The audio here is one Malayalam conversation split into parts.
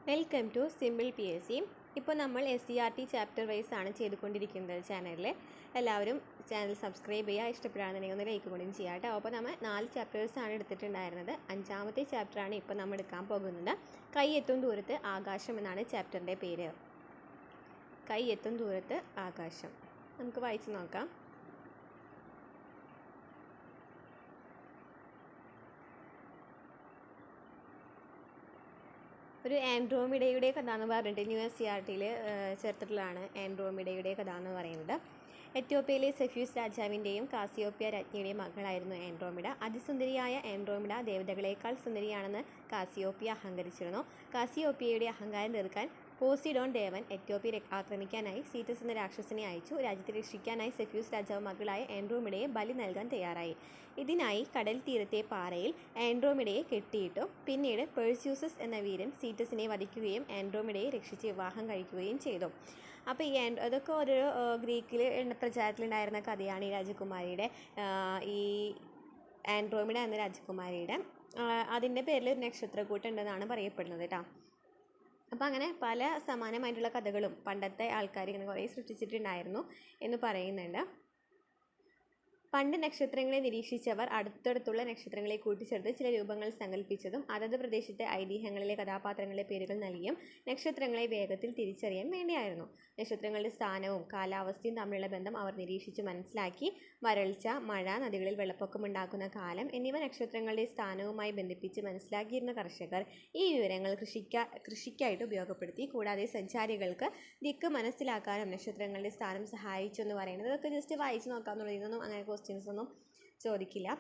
Welcome to simple PSC. ഇപ്പോൾ നമ്മൾ SCERT ചാപ്റ്റർ വൈസ് ആണ് ചെയ്തുകൊണ്ടിരിക്കുന്നത് ചാനലിൽ. എല്ലാവരും ചാനൽ സബ്സ്ക്രൈബ് ചെയ്യുക, ഇഷ്ടപ്പെടുകയാണെന്നുണ്ടെങ്കിൽ ഒന്ന് ലൈക്ക് കൂടി ചെയ്യാം കേട്ടോ. അപ്പോൾ നമ്മൾ 4 ചാപ്റ്റേഴ്സാണ് എടുത്തിട്ടുണ്ടായിരുന്നത്. 5ാമത്തെ ചാപ്റ്ററാണ് ഇപ്പോൾ നമ്മൾ എടുക്കാൻ പോകുന്നത്. കൈ എത്തും ദൂരത്ത് ആകാശം എന്നാണ് ചാപ്റ്ററിൻ്റെ പേര്. കൈ എത്തും ദൂരത്ത് ആകാശം. നമുക്ക് വായിച്ച് നോക്കാം. ഒരു ആൻഡ്രോമിഡയുടെ കഥ എന്ന് പറഞ്ഞിട്ട് SCERTയിൽ ചേർത്തിട്ടുള്ളതാണ്. ആൻഡ്രോമിഡയുടെ കഥ എന്ന് പറയുന്നത് എത്യോപ്യയിലെ സെഫ്യൂസ് രാജാവിൻ്റെയും കാസിയോപ്യ രാജ്ഞിയുടെയും മകളായിരുന്നു ആൻഡ്രോമിഡ. അതിസുന്ദരിയായ ആൻഡ്രോമിഡ ദേവതകളേക്കാൾ സുന്ദരിയാണെന്ന് കാസിയോപ്യ അഹങ്കരിച്ചിരുന്നു. കാസിയോപ്യയുടെ അഹങ്കാരം തീർക്കാൻ പോസിഡോൺ ദേവൻ എത്യോപ്യ ആക്രമിക്കാനായി സീറ്റസ് എന്ന രാക്ഷസനെ അയച്ചു. രാജ്യത്തെ രക്ഷിക്കാനായി സെഫ്യൂസ് രാജാവ് മകളായ ആൻഡ്രോമിഡയെ ബലി നൽകാൻ തയ്യാറായി. ഇതിനായി കടൽ തീരത്തെ പാറയിൽ ആൻഡ്രോമിഡയെ കെട്ടിയിട്ടു. പിന്നീട് പെർസ്യൂസസ് എന്ന വീരൻ സീറ്റസിനെ വധിക്കുകയും ആൻഡ്രോമിഡയെ രക്ഷിച്ച് വിവാഹം കഴിക്കുകയും ചെയ്തു. അപ്പോൾ അതൊക്കെ ഒരു ഗ്രീക്കിൽ പ്രചാരത്തിലുണ്ടായിരുന്ന കഥയാണ്. ഈ രാജകുമാരിയുടെ ഈ ആൻഡ്രോമിഡ എന്ന രാജകുമാരിയുടെ അതിൻ്റെ പേരിൽ ഒരു നക്ഷത്രക്കൂട്ടുണ്ടെന്നാണ് പറയപ്പെടുന്നത് കേട്ടോ. അപ്പോൾ അങ്ങനെ പല സമാനമായിട്ടുള്ള കഥകളും പണ്ടത്തെ ആൾക്കാർ ഇങ്ങനെ കുറേ സൃഷ്ടിച്ചിട്ടുണ്ടായിരുന്നു എന്ന് പറയുന്നുണ്ട്. പണ്ട് നക്ഷത്രങ്ങളെ നിരീക്ഷിച്ചവർ അടുത്തടുത്തുള്ള നക്ഷത്രങ്ങളെ കൂട്ടിച്ചേർത്ത് ചില രൂപങ്ങൾ സങ്കല്പിച്ചതും അതത് പ്രദേശത്തെ ഐതിഹ്യങ്ങളിലെ കഥാപാത്രങ്ങളുടെ പേരുകൾ നൽകിയും നക്ഷത്രങ്ങളെ വേഗത്തിൽ തിരിച്ചറിയാൻ വേണ്ടിയായിരുന്നു. നക്ഷത്രങ്ങളുടെ സ്ഥാനവും കാലാവസ്ഥയും തമ്മിലുള്ള ബന്ധം അവർ നിരീക്ഷിച്ച് മനസ്സിലാക്കി. വരൾച്ച, മഴ, നദികളിൽ വെള്ളപ്പൊക്കമുണ്ടാക്കുന്ന കാലം എന്നിവ നക്ഷത്രങ്ങളുടെ സ്ഥാനവുമായി ബന്ധിപ്പിച്ച് മനസ്സിലാക്കിയിരുന്ന കർഷകർ ഈ വിവരങ്ങൾ കൃഷിക്കായിട്ട് ഉപയോഗപ്പെടുത്തി. കൂടാതെ സഞ്ചാരികൾക്ക് ദിക്ക് മനസ്സിലാക്കാനും നക്ഷത്രങ്ങളുടെ സ്ഥാനം സഹായിച്ചു എന്ന് പറയുന്നത്. ഇതൊക്കെ ജസ്റ്റ് വായിച്ച് നോക്കാമെന്നുള്ളത്. ഇതൊന്നും അങ്ങനെ ക്വസ്റ്റ്യൻസ് ഒന്നും ചോദിക്കില്ല.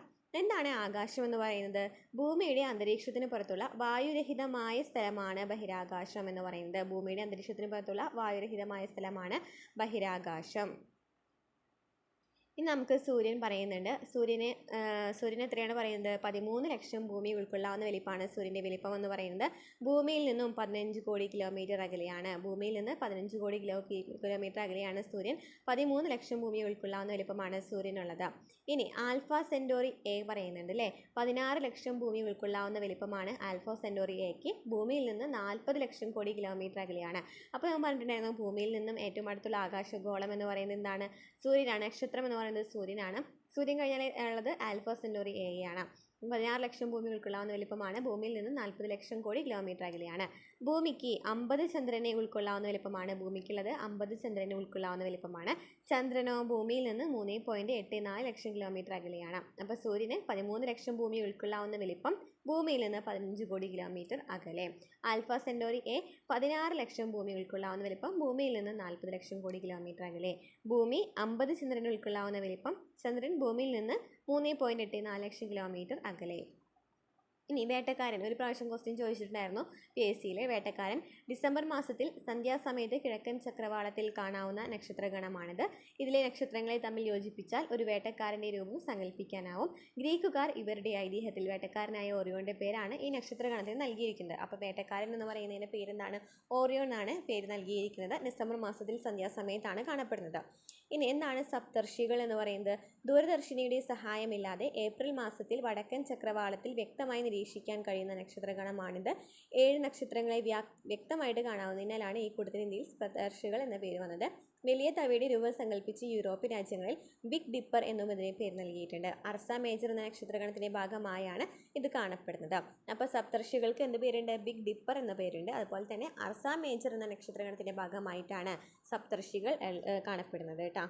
എന്താണ് ആകാശം എന്ന് പറയുന്നത്? ഭൂമിയുടെ അന്തരീക്ഷത്തിന് പുറത്തുള്ള വായുരഹിതമായ സ്ഥലമാണ് ബഹിരാകാശം എന്ന് പറയുന്നത്. ഭൂമിയുടെ അന്തരീക്ഷത്തിന് പുറത്തുള്ള വായുരഹിതമായ സ്ഥലമാണ് ബഹിരാകാശം. ഇനി നമുക്ക് സൂര്യൻ പറയുന്നുണ്ട്. സൂര്യൻ എത്രയാണ് പറയുന്നത്? 13 ലക്ഷം ഭൂമി ഉൾക്കൊള്ളാവുന്ന വലിപ്പമാണ് സൂര്യൻ്റെ വലിപ്പം എന്ന് പറയുന്നത്. ഭൂമിയിൽ നിന്നും 15 കോടി കിലോമീറ്റർ അകലെയാണ്. ഭൂമിയിൽ നിന്ന് 15 കോടി കിലോമീറ്റർ അകലെയാണ് സൂര്യൻ. 13 ലക്ഷം ഭൂമി ഉൾക്കൊള്ളാവുന്ന വലിപ്പമാണ് സൂര്യനുള്ളത്. ഇനി ആൽഫ സെൻറ്റോറി എ പറയുന്നുണ്ട് അല്ലേ. 16 ലക്ഷം ഭൂമി ഉൾക്കൊള്ളാവുന്ന വലിപ്പമാണ് ആൽഫ സെൻറ്റോറി എക്ക്. ഭൂമിയിൽ നിന്ന് 40 ലക്ഷം കോടി കിലോമീറ്റർ അകലെയാണ്. അപ്പോൾ ഞാൻ പറഞ്ഞിട്ടുണ്ടായിരുന്നു ഭൂമിയിൽ നിന്നും ഏറ്റവും അടുത്തുള്ള ആകാശഗോളം എന്ന് പറയുന്നത് എന്താണ്? സൂര്യനാണ്. നക്ഷത്രം എന്ന് പറയുന്നത് സൂര്യനാണ്. സൂര്യൻ കഴിഞ്ഞാൽ ഉള്ളത് ആൽഫ സെൻറ്റോറി എ ആണ്. 16 ലക്ഷം ഭൂമി ഉൾക്കൊള്ളാവുന്ന വലിപ്പമാണ്. ഭൂമിയിൽ നിന്ന് 40 ലക്ഷം കോടി കിലോമീറ്റർ അകലെയാണ്. ഭൂമിക്ക് 50 ചന്ദ്രനെ ഉൾക്കൊള്ളാവുന്ന വലിപ്പമാണ്. ഭൂമിക്കുള്ളത് 50 ചന്ദ്രനെ ഉൾക്കൊള്ളാവുന്ന വലിപ്പമാണ്. ചന്ദ്രനോ ഭൂമിയിൽ നിന്ന് 3.84 ലക്ഷം കിലോമീറ്റർ അകലെയാണ്. അപ്പോൾ സൂര്യന് 13 ലക്ഷം ഭൂമി ഉൾക്കൊള്ളാവുന്ന വലിപ്പം, ഭൂമിയിൽ നിന്ന് 15 കോടി കിലോമീറ്റർ അകലെ. ആൽഫ സെൻറ്റോറി എ 16 ലക്ഷം ഭൂമി ഉൾക്കൊള്ളാവുന്ന വലിപ്പം, ഭൂമിയിൽ നിന്ന് 40 ലക്ഷം കോടി കിലോമീറ്റർ അകലെ. ഭൂമി 50 ചന്ദ്രന് ഉൾക്കൊള്ളാവുന്ന വലിപ്പം, ചന്ദ്രൻ ഭൂമിയിൽ നിന്ന് 3.84 ലക്ഷം കിലോമീറ്റർ അകലെ. ഇനി വേട്ടക്കാരൻ. ഒരു പ്രാവശ്യം ക്വസ്റ്റ്യൻ ചോദിച്ചിട്ടുണ്ടായിരുന്നു PSCയിലെ. വേട്ടക്കാരൻ ഡിസംബർ മാസത്തിൽ സന്ധ്യാസമയത്ത് കിഴക്കൻ ചക്രവാളത്തിൽ കാണാവുന്ന നക്ഷത്രഗണമാണിത്. ഇതിലെ നക്ഷത്രങ്ങളെ തമ്മിൽ യോജിപ്പിച്ചാൽ ഒരു വേട്ടക്കാരൻ്റെ രൂപം സങ്കല്പിക്കാനാവും. ഗ്രീക്കുകാർ ഇവരുടെ ഐതിഹ്യത്തിൽ വേട്ടക്കാരനായ ഓറിയോണിൻ്റെ പേരാണ് ഈ നക്ഷത്രഗണത്തിന് നൽകിയിരിക്കുന്നത്. അപ്പോൾ വേട്ടക്കാരൻ എന്ന് പറയുന്നതിൻ്റെ പേരെന്താണ്? ഓറിയോൺ എന്നാണ് പേര് നൽകിയിരിക്കുന്നത്. ഡിസംബർ മാസത്തിൽ സന്ധ്യാസമയത്താണ് കാണപ്പെടുന്നത്. ഇനി എന്താണ് സപ്തർഷികൾ എന്ന് പറയുന്നത്? ദൂരദർശിനിയുടെ സഹായമില്ലാതെ ഏപ്രിൽ മാസത്തിൽ വടക്കൻ ചക്രവാളത്തിൽ വ്യക്തമായി നിരീക്ഷിക്കാൻ കഴിയുന്ന നക്ഷത്രഗണമാണിത്. 7 നക്ഷത്രങ്ങളെ വ്യക്തമായിട്ട് കാണാവുന്നതിനാലാണ് ഈ കൂട്ടത്തിന് ഇന്ത്യയിൽ സപ്തർഷികൾ എന്ന പേര് വന്നത്. വലിയ തവയുടെ രൂപം സങ്കല്പിച്ച് യൂറോപ്യൻ രാജ്യങ്ങളിൽ ബിഗ് ഡിപ്പർ എന്നും ഇതിന് പേര് നൽകിയിട്ടുണ്ട്. അർസ മേജർ എന്ന നക്ഷത്രഗണത്തിൻ്റെ ഭാഗമായാണ് ഇത് കാണപ്പെടുന്നത്. അപ്പോൾ സപ്തർഷികൾക്ക് എന്ത് പേരുണ്ട്? ബിഗ് ഡിപ്പർ എന്ന പേരുണ്ട്. അതുപോലെ തന്നെ അർസ മേജർ എന്ന നക്ഷത്രഗണത്തിൻ്റെ ഭാഗമായിട്ടാണ് സപ്തർഷികൾ കാണപ്പെടുന്നത് കേട്ടോ.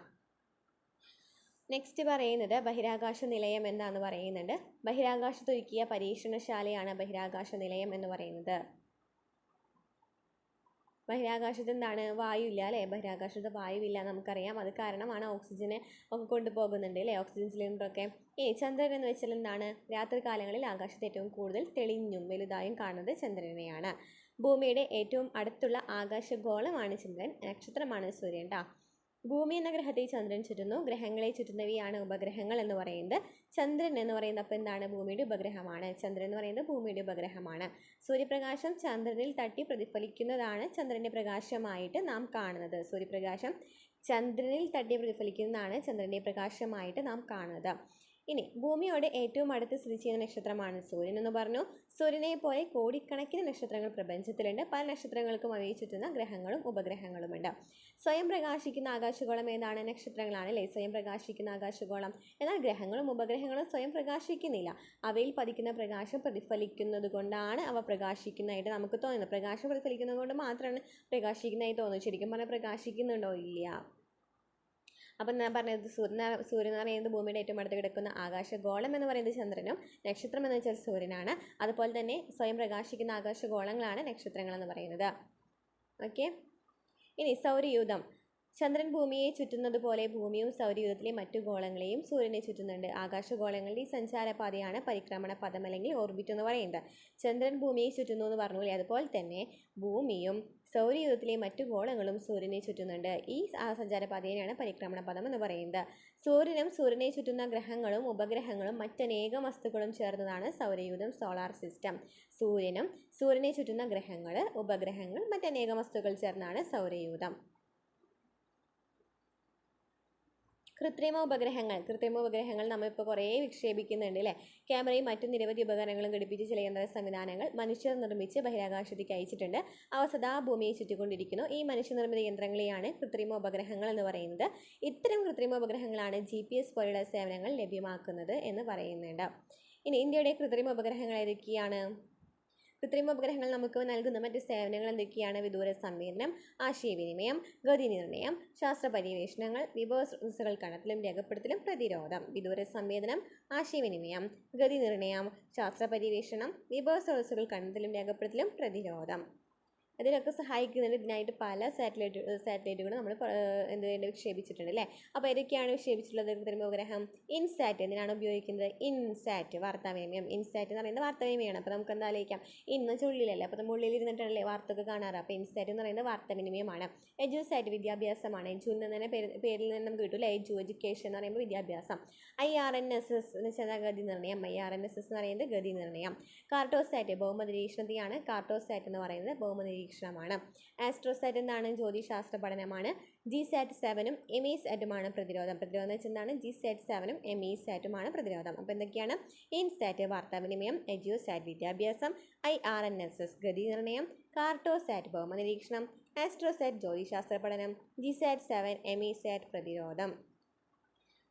നെക്സ്റ്റ് പറയുന്നത് ബഹിരാകാശ നിലയം എന്താണെന്ന് പറയുന്നുണ്ട്. ബഹിരാകാശത്തൊരുക്കിയ പരീക്ഷണശാലയാണ് ബഹിരാകാശ നിലയം എന്ന് പറയുന്നത്. ബഹിരാകാശത്ത് എന്താണ്? വായുവില്ല അല്ലേ. ബഹിരാകാശത്ത് വായുവില്ല നമുക്കറിയാം. അത് കാരണമാണ് ഓക്സിജനെ ഒക്കെ കൊണ്ടുപോകുന്നുണ്ട് അല്ലേ, ഓക്സിജൻ സിലിണ്ടറൊക്കെ. ചന്ദ്രൻ എന്ന് വെച്ചാൽ എന്താണ്? രാത്രി കാലങ്ങളിൽ ആകാശത്ത് ഏറ്റവും കൂടുതൽ തെളിഞ്ഞും വലുതായും കാണുന്നത് ചന്ദ്രനെയാണ്. ഭൂമിയുടെ ഏറ്റവും അടുത്തുള്ള ആകാശഗോളമാണ് ചന്ദ്രൻ. നക്ഷത്രമാണ് സൂര്യൻ ട്ടോ. ഭൂമി എന്ന ഗ്രഹത്തെ ചന്ദ്രൻ ചുറ്റുന്നു. ഗ്രഹങ്ങളെ ചുറ്റുന്നവയാണ് ഉപഗ്രഹങ്ങൾ എന്ന് പറയുന്നത്. ചന്ദ്രൻ എന്ന് പറയുന്നത് അപ്പോൾ എന്താണ്? ഭൂമിയുടെ ഉപഗ്രഹമാണ്. ചന്ദ്രൻ എന്ന് പറയുന്നത് ഭൂമിയുടെ ഉപഗ്രഹമാണ്. സൂര്യപ്രകാശം ചന്ദ്രനിൽ തട്ടി പ്രതിഫലിക്കുന്നതാണ് ചന്ദ്രൻ്റെ പ്രകാശമായിട്ട് നാം കാണുന്നത്. സൂര്യപ്രകാശം ചന്ദ്രനിൽ തട്ടി പ്രതിഫലിക്കുന്നതാണ് ചന്ദ്രൻ്റെ പ്രകാശമായിട്ട് നാം കാണുന്നത്. ഇനി ഭൂമിയോട് ഏറ്റവും അടുത്ത് സ്ഥിതി ചെയ്യുന്ന നക്ഷത്രമാണ് സൂര്യൻ എന്ന് പറഞ്ഞു. സൂര്യനെ പോലെ കോടിക്കണക്കിന് നക്ഷത്രങ്ങൾ പ്രപഞ്ചത്തിലുണ്ട്. പല നക്ഷത്രങ്ങൾക്കും അവയെ ചുറ്റുന്ന ഗ്രഹങ്ങളും ഉപഗ്രഹങ്ങളുമുണ്ട്. സ്വയം പ്രകാശിക്കുന്ന ആകാശഗോളം ഏതാണ്? നക്ഷത്രങ്ങളാണ് അല്ലേ സ്വയം പ്രകാശിക്കുന്ന ആകാശഗോളം. എന്നാൽ ഗ്രഹങ്ങളും ഉപഗ്രഹങ്ങളും സ്വയം പ്രകാശിക്കുന്നില്ല. അവയിൽ പതിക്കുന്ന പ്രകാശം പ്രതിഫലിക്കുന്നത് കൊണ്ടാണ് അവ പ്രകാശിക്കുന്നതായിട്ട് നമുക്ക് തോന്നുന്നത്. പ്രകാശം പ്രതിഫലിക്കുന്നത് കൊണ്ട് മാത്രമാണ് പ്രകാശിക്കുന്നതായി തോന്നുന്നത്. ശരിക്കും പറഞ്ഞാൽ പ്രകാശിക്കുന്നുണ്ടോ? ഇല്ല. അപ്പം ഞാൻ പറഞ്ഞത് സൂര്യൻ എന്ന് പറയുന്നത് ഭൂമിയുടെ ഏറ്റവും അടുത്ത് കിടക്കുന്ന ആകാശഗോളം എന്ന് പറയുന്നത് ചന്ദ്രനും, നക്ഷത്രം എന്ന് വെച്ചാൽ സൂര്യനാണ്. അതുപോലെ തന്നെ സ്വയം പ്രകാശിക്കുന്ന ആകാശഗോളങ്ങളാണ് നക്ഷത്രങ്ങൾ എന്ന് പറയുന്നത്. ഓക്കെ, ഇനി സൗരയൂഥം. ചന്ദ്രൻ ഭൂമിയെ ചുറ്റുന്നത് പോലെ ഭൂമിയും സൗരയൂഥത്തിലെ മറ്റു ഗോളങ്ങളെയും സൂര്യനെ ചുറ്റുന്നുണ്ട്. ആകാശഗോളങ്ങളുടെ ഈ സഞ്ചാരപാതയാണ് പരിക്രമണ പഥം അല്ലെങ്കിൽ ഓർബിറ്റ് എന്ന് പറയുന്നത്. ചന്ദ്രൻ ഭൂമിയെ ചുറ്റുന്നു എന്ന് പറഞ്ഞില്ലേ, അതുപോലെ തന്നെ ഭൂമിയും സൗരയൂഥത്തിലെ മറ്റു ഗോളങ്ങളും സൂര്യനെ ചുറ്റുന്നുണ്ട്. ഈ സഞ്ചാരപാതയാണ് പരിക്രമണ പഥം എന്ന് പറയുന്നത്. സൂര്യനും സൂര്യനെ ചുറ്റുന്ന ഗ്രഹങ്ങളും ഉപഗ്രഹങ്ങളും മറ്റനേകം വസ്തുക്കളും ചേർന്നതാണ് സൗരയൂഥം, സോളാർ സിസ്റ്റം. സൂര്യനും സൂര്യനെ ചുറ്റുന്ന ഗ്രഹങ്ങൾ, ഉപഗ്രഹങ്ങൾ, മറ്റനേകം വസ്തുക്കൾ ചേർന്നാണ് സൗരയൂഥം. കൃത്രിമ ഉപഗ്രഹങ്ങൾ നമ്മളിപ്പോൾ കുറേ വിക്ഷേപിക്കുന്നുണ്ട് അല്ലേ. ക്യാമറയും മറ്റു നിരവധി ഉപകരണങ്ങളും ഘടിപ്പിച്ച് ചില യന്ത്ര സംവിധാനങ്ങൾ മനുഷ്യർ നിർമ്മിച്ച് ബഹിരാകാശത്തേക്ക് അയച്ചിട്ടുണ്ട്. അവ സദാ ഭൂമിയെ ചുറ്റിക്കൊണ്ടിരിക്കുന്നു. ഈ മനുഷ്യനിർമ്മിത യന്ത്രങ്ങളെയാണ് കൃത്രിമ ഉപഗ്രഹങ്ങൾ എന്ന് പറയുന്നത്. ഇത്തരം കൃത്രിമ ഉപഗ്രഹങ്ങളാണ് GPS പോലുള്ള സേവനങ്ങൾ ലഭ്യമാക്കുന്നത് എന്ന് പറയുന്നുണ്ട്. ഇനി ഇന്ത്യയുടെ കൃത്രിമ ഉപഗ്രഹങ്ങൾ ഏതൊക്കെയാണ്? കൃത്രിമ ഉപഗ്രഹങ്ങൾ നമുക്ക് നൽകുന്ന മറ്റ് സേവനങ്ങൾ എന്തൊക്കെയാണ്? വിദൂര സംവേദനം, ആശയവിനിമയം, ഗതി നിർണ്ണയം, ശാസ്ത്ര പര്യവേഷണങ്ങൾ, വിഭവസ്രോതസ്സുകൾ കണ്ടെത്തലും രേഖപ്പെടുത്തലും, പ്രതിരോധം. വിദൂര സംവേദനം, ആശയവിനിമയം, ഗതി നിർണ്ണയം, ശാസ്ത്ര പര്യവേഷണം, വിഭവസ്രോതസ്സുകൾ കണ്ടെത്തലും രേഖപ്പെടുത്തലും, പ്രതിരോധം. അതിനൊക്കെ സഹായിക്കുന്നുണ്ട്. ഇതിനായിട്ട് പല സാറ്റലൈറ്റുകൾ നമ്മൾ വിക്ഷേപിച്ചിട്ടുണ്ട് അല്ലേ. അപ്പോൾ ഏതൊക്കെയാണ് വിക്ഷേപിച്ചിട്ടുള്ളത്? കൃത്രിമ ഉപഗ്രഹം ഇൻസാറ്റ്. എന്തിനാണ് ഉപയോഗിക്കുന്നത്? ഇൻസാറ്റ്, വാർത്താവിനിമയം. ഇൻസാറ്റ് എന്ന് പറയുന്നത് വാർത്താവിനിമയമാണ്. അപ്പോൾ നമുക്ക് എന്താ ആലോചിക്കാം, ഇന്ന് ചുള്ളിലല്ലേ, അപ്പോൾ നമ്മൾ ഉള്ളിൽ ഇരുന്നിട്ടാണല്ലേ വാർത്തയൊക്കെ കാണാറ്. അപ്പോൾ ഇൻസാറ്റ് എന്ന് പറയുന്നത് വാർത്താവിനിമയമാണ്. എഡ്യൂസാറ്റ് വിദ്യാഭ്യാസമാണ്. എജു എന്ന് തന്നെ പേരിൽ നിന്ന് നമുക്ക് കിട്ടില്ല. എഡ്യൂക്കേഷൻ എന്ന് പറയുമ്പോൾ വിദ്യാഭ്യാസം. IRNSS എന്ന് വെച്ചാൽ ഗതി നിർണ്ണയം. IRNSS എന്ന് പറയുന്നത് ഗതി നിർണ്ണയം. കാർട്ടോസാറ്റ് ഭൗമനിരീക്ഷണത്തെയാണ് കാർട്ടോസാറ്റ് എന്ന് പറയുന്നത് ഭൗമനിരീക്ഷണമാണ്. ആസ്ട്രോസാറ്റ് എന്താണ്? ജ്യോതിശാസ്ത്ര പഠനമാണ്. GSAT-7ഉം എമീസാറ്റുമാണ് പ്രതിരോധം. പ്രതിരോധം എന്ന് വെച്ചാൽ എന്താണ്? GSAT-7ഉം എമീസാറ്റുമാണ് പ്രതിരോധം. അപ്പോൾ എന്തൊക്കെയാണ്? ഇൻസാറ്റ് വാർത്താവിനിമയം, എഡ്യൂസാറ്റ് വിദ്യാഭ്യാസം, IRNSS ഗതി നിർണ്ണയം, കാർട്ടോസാറ്റ് ഭൗമനിരീക്ഷണം, ആസ്ട്രോസാറ്റ് ജ്യോതിശാസ്ത്ര പഠനം, GSAT-7 എമീസാറ്റ് പ്രതിരോധം.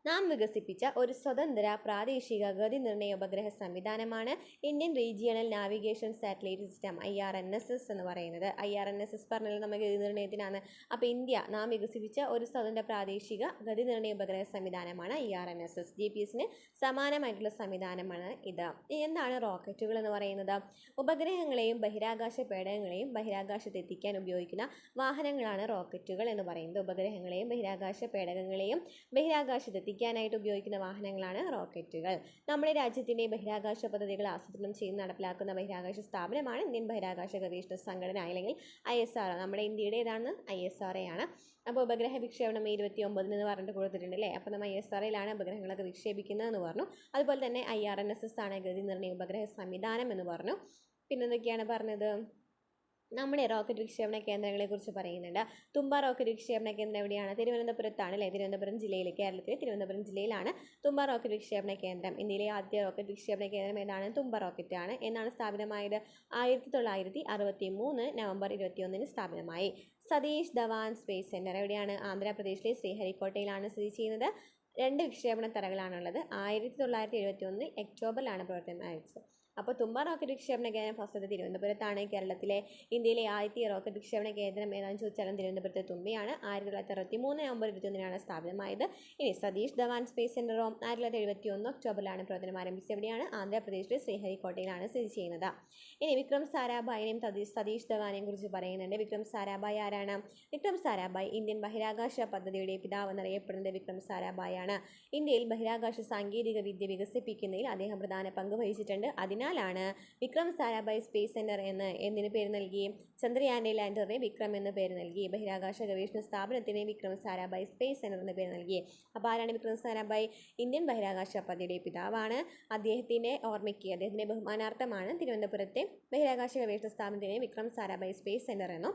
നാം വികസിപ്പിച്ച ഒരു സ്വതന്ത്ര പ്രാദേശിക ഗതി നിർണ്ണയ ഉപഗ്രഹ സംവിധാനമാണ് Indian regional navigation satellite system, IRNSS എന്ന് പറയുന്നത്. IRNSS പറഞ്ഞാൽ നമ്മൾ ഗതി നിർണ്ണയത്തിനാണ്. അപ്പോൾ നാം വികസിപ്പിച്ച ഒരു സ്വതന്ത്ര പ്രാദേശിക ഗതി നിർണ്ണയ ഉപഗ്രഹ സംവിധാനമാണ് IRNSS. GPS-ന് സമാനമായിട്ടുള്ള സംവിധാനമാണ് ഇത്. എന്താണ് റോക്കറ്റുകൾ എന്ന് പറയുന്നത്? ഉപഗ്രഹങ്ങളെയും ബഹിരാകാശ പേടകങ്ങളെയും ബഹിരാകാശത്ത് എത്തിക്കാൻ ഉപയോഗിക്കുന്ന വാഹനങ്ങളാണ് റോക്കറ്റുകൾ എന്ന് പറയുന്നത്. ഉപഗ്രഹങ്ങളെയും ബഹിരാകാശ പേടകങ്ങളെയും ബഹിരാകാശത്ത് എത്തിക്കാനായിട്ട് ഉപയോഗിക്കുന്ന വാഹനങ്ങളാണ് റോക്കറ്റുകൾ. നമ്മുടെ രാജ്യത്തിൻ്റെ ബഹിരാകാശ പദ്ധതികൾ ആസൂത്രണം ചെയ്ത് നടപ്പിലാക്കുന്ന ബഹിരാകാശ സ്ഥാപനമാണ് ഇന്ത്യൻ ബഹിരാകാശ ഗവേഷണ സംഘടന അല്ലെങ്കിൽ ISRO. നമ്മുടെ ഇന്ത്യയുടെ ഏതാണ്? ISRO ആണ്. അപ്പോൾ ഉപഗ്രഹ വിക്ഷേപണം 29 എന്ന് പറഞ്ഞിട്ട് കൊടുത്തിട്ടുണ്ട് അല്ലേ. അപ്പോൾ നമ്മൾ ISROയിലാണ് ഉപഗ്രഹങ്ങളൊക്കെ വിക്ഷേപിക്കുന്നതെന്ന് പറഞ്ഞു. അതുപോലെ തന്നെ IRNSS ആണ് ഗതി നിർണ്ണയ ഉപഗ്രഹ സംവിധാനം എന്ന് പറഞ്ഞു. പിന്നെന്തൊക്കെയാണ് പറഞ്ഞത്? നമ്മുടെ റോക്കറ്റ് വിക്ഷേപണ കേന്ദ്രങ്ങളെക്കുറിച്ച് പറയുന്നുണ്ട്. തുമ്പ റോക്കറ്റ് വിക്ഷേപണ കേന്ദ്രം എവിടെയാണ്? തിരുവനന്തപുരത്താണ് അല്ലേ. തിരുവനന്തപുരം ജില്ലയിൽ, കേരളത്തിലെ തിരുവനന്തപുരം ജില്ലയിലാണ് തുമ്പ റോക്കറ്റ് വിക്ഷേപണ കേന്ദ്രം. ഇന്ത്യയിലെ ആദ്യ റോക്കറ്റ് വിക്ഷേപണ കേന്ദ്രം ഏതാണ്? തുമ്പ റോക്കറ്റ് ആണ്. എന്നാണ് സ്ഥാപിതമായത്? 1963 നവംബർ 21 സ്ഥാപിതമായി. സതീഷ് ധവാൻ സ്പേസ് സെൻറ്റർ എവിടെയാണ്? ആന്ധ്രാപ്രദേശിലെ ശ്രീഹരിക്കോട്ടയിലാണ് സ്ഥിതി ചെയ്യുന്നത്. 2 വിക്ഷേപണ തറകളാണുള്ളത്. 1971 ഒക്ടോബറിലാണ് പ്രവർത്തനം ആരംഭിച്ചത്. അപ്പോൾ തുമ്പ റോക്കറ്റ് വിക്ഷേപണ കേന്ദ്രം ഫസ്റ്റ് തിരുവനന്തപുരത്താണ്. കേരളത്തിലെ ഇന്ത്യയിലെ ആദ്യത്തെ റോക്കറ്റ് വിക്ഷേപണ കേന്ദ്രം ഏതാണെന്ന് ചോദിച്ചാലും തിരുവനന്തപുരത്തെ തുമ്പയാണ്. 1963 നവംബർ 21 സ്ഥാപിതമായത്. ഇനി സതീഷ് ധവാൻ സ്പേസ് സെൻറ്ററോ 1971 ഒക്ടോബറിലാണ് പ്രവർത്തനം ആരംഭിച്ചത്. എവിടെയാണ്? ആന്ധ്രാപ്രദേശിലെ ശ്രീഹരിക്കോട്ടയിലാണ് സ്ഥിതി ചെയ്യുന്നത്. ഇനി വിക്രം സാരാഭായിനെയും സതീഷ് ധവാനെയും കുറിച്ച് പറയുന്നുണ്ട്. വിക്രം സാരാഭായ് ആരാണ്? വിക്രം സാരാഭായ് ഇന്ത്യൻ ബഹിരാകാശ പദ്ധതിയുടെ പിതാവ് എന്നറിയപ്പെടുന്നത് വിക്രം സാരാഭായ് ആണ്. ഇന്ത്യയിൽ ബഹിരാകാശ സാങ്കേതിക വിദ്യ വികസിപ്പിക്കുന്നതിൽ അദ്ദേഹം പ്രധാന പങ്ക് വഹിച്ചിട്ടുണ്ട്. അതിനാലാണ് വിക്രം സാരാഭായ് സ്പേസ് സെൻറ്റർ എന്തിന് പേര് നൽകി? ചന്ദ്രയാൻ്റെ ലാൻഡറിനെ വിക്രം എന്ന് പേര് നൽകി. ബഹിരാകാശ ഗവേഷണ സ്ഥാപനത്തിന് വിക്രം സാരാഭായ് സ്പേസ് സെൻറ്റർ എന്ന് പേര് നൽകി. അപ്പോൾ ആരാണ് വിക്രം സാരാഭായ്? ഇന്ത്യൻ ബഹിരാകാശ പദ്ധതിയുടെ പിതാവാണ്. അദ്ദേഹത്തിൻ്റെ ബഹുമാനാർത്ഥമാണ് തിരുവനന്തപുരത്തെ ബഹിരാകാശ ഗവേഷണ സ്ഥാപനത്തിന് വിക്രം സാരാഭായ് സ്പേസ് സെൻറ്റർ എന്നും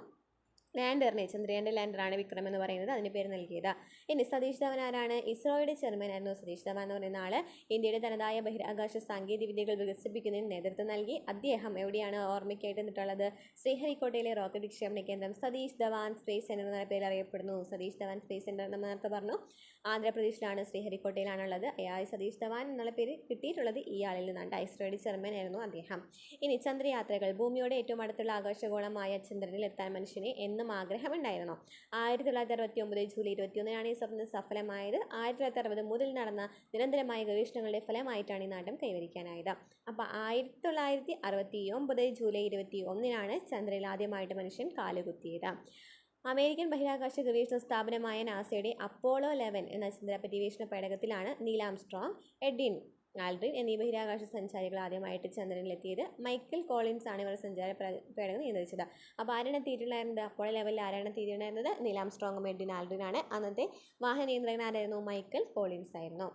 ലാൻഡറിനെ, ചന്ദ്രയാൻ്റെ ലാൻഡറാണ് വിക്രം എന്ന് പറയുന്നത്, അതിന് പേര് നൽകിയത്. ഇനി സതീഷ് ധവൻ ആരാണ്? ഇസ്രോയുടെ ചെയർമാൻ ആയിരുന്നു സതീഷ് ധവൻ എന്ന് പറയുന്ന ആള്. ഇന്ത്യയുടെ തനതായ ബഹിരാകാശ സാങ്കേതിക വിദ്യകൾ വികസിപ്പിക്കുന്നതിന് നേതൃത്വം നൽകി. അദ്ദേഹം എവിടെയാണ് ഓർമ്മയ്ക്കായിട്ട് നിന്നിട്ടുള്ളത്? ശ്രീഹരിക്കോട്ടയിലെ റോക്കറ്റ് വിക്ഷേപണ കേന്ദ്രം സതീഷ് ധവാൻ സ്പേസ് സെന്റർ എന്ന പേരിൽ അറിയപ്പെടുന്നു. സതീഷ് ധവാൻ സ്പേസ് സെന്റർ നമ്മൾ നേരത്തെ പറഞ്ഞു, ആന്ധ്രാപ്രദേശിലാണ്, ശ്രീഹരിക്കോട്ടയിലാണുള്ളത്. സതീഷ് ധവാൻ എന്നുള്ള പേര് കിട്ടിയിട്ടുള്ളത് ഈ ആളിൽ നിന്നാണ്. ഇസ്രോയുടെ ചെയർമാൻ ആയിരുന്നു അദ്ദേഹം. ഇനി ചന്ദ്രയാത്രകൾ. ഭൂമിയോട് ഏറ്റവും അടുത്തുള്ള ആകാശഗോളമായ ചന്ദ്രനിൽ എത്താൻ മനുഷ്യന് എന്നും ആഗ്രഹമുണ്ടായിരുന്നു. 1969 ജൂലൈ 21 ഈ സ്വപ്നം സഫലമായത്. 1960 മുതൽ നടന്ന നിരന്തരമായ ഗവേഷണങ്ങളുടെ ഫലമായിട്ടാണ് ഈ നേട്ടം കൈവരിക്കാനായത്. അപ്പോൾ 1969 ജൂലൈ 21 ചന്ദ്രനിൽ ആദ്യമായിട്ട് മനുഷ്യൻ കാലുകുത്തിയത്. അമേരിക്കൻ ബഹിരാകാശ ഗവേഷണ സ്ഥാപനമായ നാസയുടെ അപ്പോളോ 11 എന്ന ചന്ദ്ര പര്യവേഷണ പേടകത്തിലാണ് നീൽ ആംസ്ട്രോങ്, എഡ്വിൻ ആൽഡ്രിൻ എന്നീ ബഹിരാകാശ സഞ്ചാരികൾ ആദ്യമായിട്ട് ചന്ദ്രനിലെത്തിയത്. മൈക്കൽ കോളിൻസ് ആണ് ഇവർ സഞ്ചാര പേടകം നിയന്ത്രിച്ചത്. അപ്പോൾ ആരാണ് എത്തിയിട്ടുണ്ടായിരുന്നത്? അപ്പോളോ ലെവലിൽ ആരാണ് എത്തിയിട്ടുണ്ടായിരുന്നത്? നീൽ ആംസ്ട്രോങ്ങും എഡ്വിൻ ആൽഡ്രിൻ ആണ്. അന്നത്തെ വാഹന നിയന്ത്രകൻ ആരായിരുന്നു? മൈക്കൽ കോളിൻസ് ആയിരുന്നു.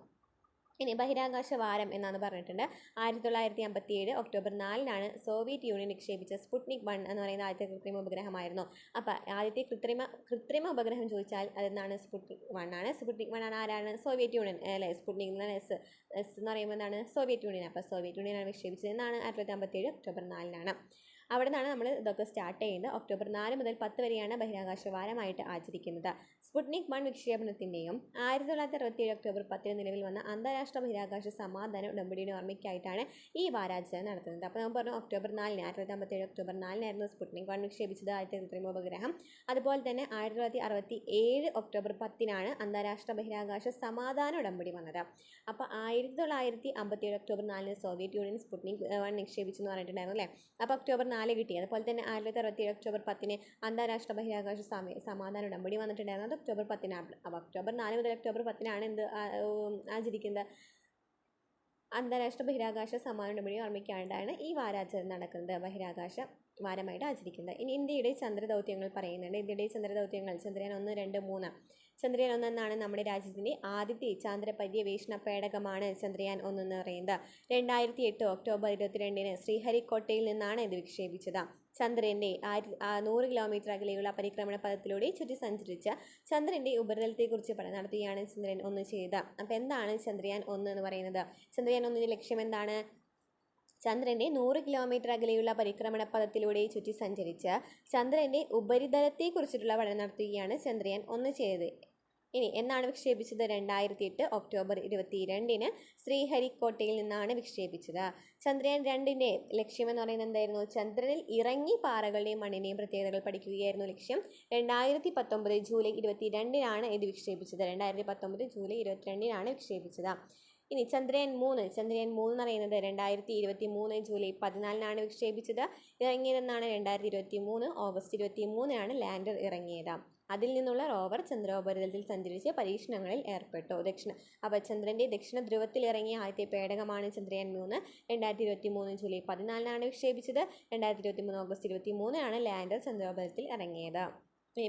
ഇനി ബഹിരാകാശ വാരം എന്നാണ് പറഞ്ഞിട്ടുണ്ട്. 1957 ഒക്ടോബർ 4 സോവിയറ്റ് യൂണിയൻ നിക്ഷേപിച്ച സ്പുട്നിക് 1 എന്ന് പറയുന്ന ആദ്യത്തെ കൃത്രിമ ഉപഗ്രഹമായിരുന്നു. അപ്പോൾ ആദ്യത്തെ കൃത്രിമ ഉപഗ്രഹം ചോദിച്ചാൽ അതെന്താണ്? സ്പുട്നിക് 1 ആണ്. സ്പുട്നിക് 1 ആരാണ്? സോവിയറ്റ് യൂണിയൻ അല്ലേ? സ്പുട്നിക് എസ് എന്ന് പറയുമ്പോൾ എന്താണ്? Soviet union. അപ്പോൾ സോവിയറ്റ് യൂണിയനാണ് വിക്ഷേപിച്ചത്. എന്നാണ് 1957 ഒക്ടോബർ 4 അവിടെ നിന്നാണ് നമ്മൾ ഇതൊക്കെ സ്റ്റാർട്ട് ചെയ്യുന്നത്. ഒക്ടോബർ 4 മുതൽ 10 വരെയാണ് ബഹിരാകാശ വാരമായിട്ട് ആചരിക്കുന്നത്. സ്പുട്നിക് 1 വിക്ഷേപണത്തിൻ്റെയും 1967 ഒക്ടോബർ 10 നിലവിൽ വന്ന അന്താരാഷ്ട്ര ബഹിരാകാശ സമാധാന ഉടമ്പടിയുടെ ഓർമ്മയ്ക്കായിട്ടാണ് ഈ വാരാചരണം നടത്തുന്നത്. അപ്പോൾ നമ്മൾ പറഞ്ഞു ഒക്ടോബർ 4 1957 ഒക്ടോബർ 4 സ്പുട്നിക് 1 വിക്ഷേപിച്ചത്, ആദ്യത്തെ കൃത്രിമ ഉപഗ്രഹം. അതുപോലെ തന്നെ 1967 ഒക്ടോബർ 10 അന്താരാഷ്ട്ര ബഹിരാകാശ സമാധാന ഉടമ്പടി വന്നത്. അപ്പോൾ 1957 ഒക്ടോബർ 4 സോവിയറ്റ് യൂണിയൻ സ്പുട്നിക് 1 നിക്ഷേപിച്ചെന്ന് പറഞ്ഞിട്ടുണ്ടായിരുന്നു അല്ലേ? അപ്പോൾ ഒക്ടോബർ 4 കിട്ടി. അതുപോലെ തന്നെ 1967 ഒക്ടോബർ 10 അന്താരാഷ്ട്ര ബഹിരാകാശ സമാധാന ഉടമ്പടി വന്നിട്ടുണ്ടായിരുന്നത് ഒക്ടോബർ 10. അപ്പോൾ ഒക്ടോബർ 4 മുതൽ ഒക്ടോബർ 10 എന്ത് ആചരിക്കുന്നത്? അന്താരാഷ്ട്ര ബഹിരാകാശ സമാധാന ഉടമ്പടി ഓർമ്മിക്കാണ്ടാണ് ഈ വാരാചരണം നടക്കുന്നത്, ബഹിരാകാശ വാരമായിട്ട് ആചരിക്കുന്നത്. ഇനി ഇന്ത്യയുടെ ചന്ദ്രദൗത്യങ്ങൾ പറയുന്നുണ്ട്. ഇന്ത്യയുടെ ചന്ദ്രദൗത്യങ്ങൾ ചന്ദ്രയാൻ 1, 2, 3. ചന്ദ്രയാൻ 1 എന്നാണ് നമ്മുടെ രാജ്യത്തിൻ്റെ ആദ്യത്തെ ചാന്ദ്ര പര്യവേഷണ പേടകമാണ് ചന്ദ്രയാൻ 1 എന്ന് പറയുന്നത്. 2008 ഒക്ടോബർ 22 ശ്രീഹരിക്കോട്ടയിൽ നിന്നാണ് ഇത് വിക്ഷേപിച്ചത്. ചന്ദ്രൻ്റെ 100 കിലോമീറ്റർ അകലെയുള്ള പരിക്രമണ പഥത്തിലൂടെ ചുറ്റി സഞ്ചരിച്ച ചന്ദ്രൻ്റെ ഉപരിതലത്തെക്കുറിച്ച് പഠനം നടത്തുകയാണ് ചന്ദ്രയാൻ 1 ചെയ്തത്. അപ്പോൾ എന്താണ് ചന്ദ്രയാൻ 1 എന്ന് പറയുന്നത്? ചന്ദ്രയാൻ 1ൻ്റെ ലക്ഷ്യം എന്താണ്? ചന്ദ്രൻ്റെ 100 കിലോമീറ്റർ അകലെയുള്ള പരിക്രമണ പഥത്തിലൂടെ ചുറ്റി സഞ്ചരിച്ച് ചന്ദ്രൻ്റെ ഉപരിതലത്തെക്കുറിച്ചിട്ടുള്ള പഠനം നടത്തുകയാണ് ചന്ദ്രയാൻ 1 ചെയ്തത്. ഇനി എന്നാണ് വിക്ഷേപിച്ചത്? 2008 ഒക്ടോബർ 22 ശ്രീഹരിക്കോട്ടയിൽ നിന്നാണ് വിക്ഷേപിച്ചത്. ചന്ദ്രയാൻ 2ൻ്റെ ലക്ഷ്യമെന്ന് പറയുന്നത് എന്തായിരുന്നു? ചന്ദ്രനിൽ ഇറങ്ങി പാറകളുടെയും മണ്ണിൻ്റെയും പ്രത്യേകതകൾ പഠിക്കുകയായിരുന്നു ലക്ഷ്യം. 2019 ജൂലൈ 22 ഇത് വിക്ഷേപിച്ചത്. 2019 ജൂലൈ 22 വിക്ഷേപിച്ചത്. ഇനി ചന്ദ്രയാൻ 3 എന്ന് പറയുന്നത് 2023 ജൂലൈ 14 വിക്ഷേപിച്ചത്. ഇറങ്ങിയതെന്നാണ് 2023 ഓഗസ്റ്റ് 23 ലാൻഡർ ഇറങ്ങിയത്. അതിൽ നിന്നുള്ള റോവർ ചന്ദ്രോപരിതലത്തിൽ സഞ്ചരിച്ച് പരീക്ഷണങ്ങളിൽ ഏർപ്പെട്ടു. അപ്പോൾ ചന്ദ്രൻ്റെ ദക്ഷിണ ധ്രുവത്തിൽ ഇറങ്ങിയ ആദ്യത്തെ പേടകമാണ് ചന്ദ്രയാൻ 3. 2023 ജൂലൈ 14 വിക്ഷേപിച്ചത്. 2023 ഓഗസ്റ്റ് 23 ലാൻഡർ ചന്ദ്രോപരിതലത്തിൽ ഇറങ്ങിയത്.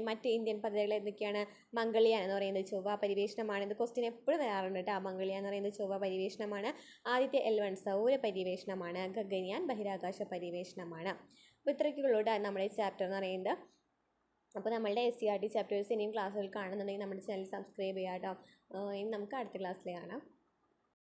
മറ്റ് ഇന്ത്യൻ പദ്ധതികൾ എന്തൊക്കെയാണ്? മംഗൾയാൻ എന്ന് പറയുന്നത് ചൊവ്വ പര്യവേഷണമാണ്. ഇത് ക്വസ്റ്റ്യൻ എപ്പോഴും വരാറുണ്ട് കേട്ടോ. മംഗൾയാൻ എന്ന് പറയുന്നത് ചൊവ്വ പര്യവേഷണമാണ്. ആദ്യത്തെ L1 സൗര പര്യവേഷണമാണ്. ഗഗൻയാൻ ബഹിരാകാശ പര്യവേഷണമാണ്. അപ്പോൾ ഇത്രയ്ക്കുള്ളൂ നമ്മുടെ ചാപ്റ്റർ എന്ന് പറയുന്നത്. അപ്പോൾ നമ്മളുടെ SCERT ചാപ്റ്റേഴ്സ് ഇനിയും ക്ലാസ്സുകൾ കാണുന്നുണ്ടെങ്കിൽ നമ്മുടെ ചാനൽ സബ്സ്ക്രൈബ് ചെയ്യാം കേട്ടോ. ഇനി നമുക്ക് അടുത്ത ക്ലാസ്സിൽ കാണാം.